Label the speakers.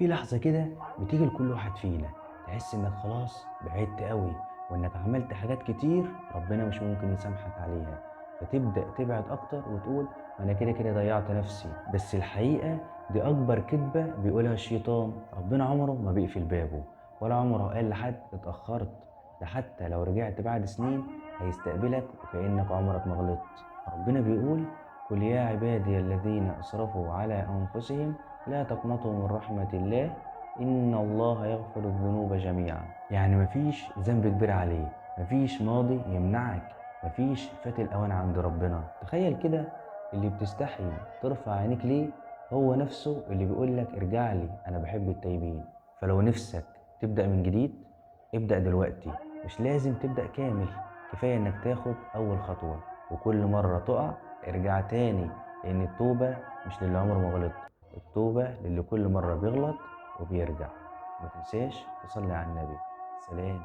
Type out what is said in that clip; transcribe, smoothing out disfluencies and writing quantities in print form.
Speaker 1: في لحظة كده بتيجي لكل واحد فينا، تحس انك خلاص بعدت قوي وانك عملت حاجات كتير ربنا مش ممكن يسامحك عليها، فتبدأ تبعد اكتر وتقول ما انا كده كده ضيعت نفسي. بس الحقيقة دي اكبر كذبة بيقولها الشيطان. ربنا عمره ما بيقفل بابه ولا عمره قال لحد اتأخرت. ده حتى لو رجعت بعد سنين هيستقبلك وكأنك عمرك ما غلطت. ربنا بيقول قل يا عبادي الذين اسرفوا على انفسهم لا تقنطوا من رحمة الله إن الله يغفر الذنوب جميعا. يعني مفيش ذنب كبير عليه، مفيش ماضي يمنعك، مفيش فات الأوان عند ربنا. تخيل كده، اللي بتستحي ترفع عينيك ليه هو نفسه اللي بيقولك ارجع لي أنا بحب التايبين. فلو نفسك تبدأ من جديد ابدأ دلوقتي، مش لازم تبدأ كامل، كفاية إنك تاخد أول خطوة. وكل مرة تقع ارجع تاني، لأن التوبة مش للي عمره ما غلط، التوبة للي كل مرة بيغلط وبيرجع. ما تنساش تصلي على النبي. سلام.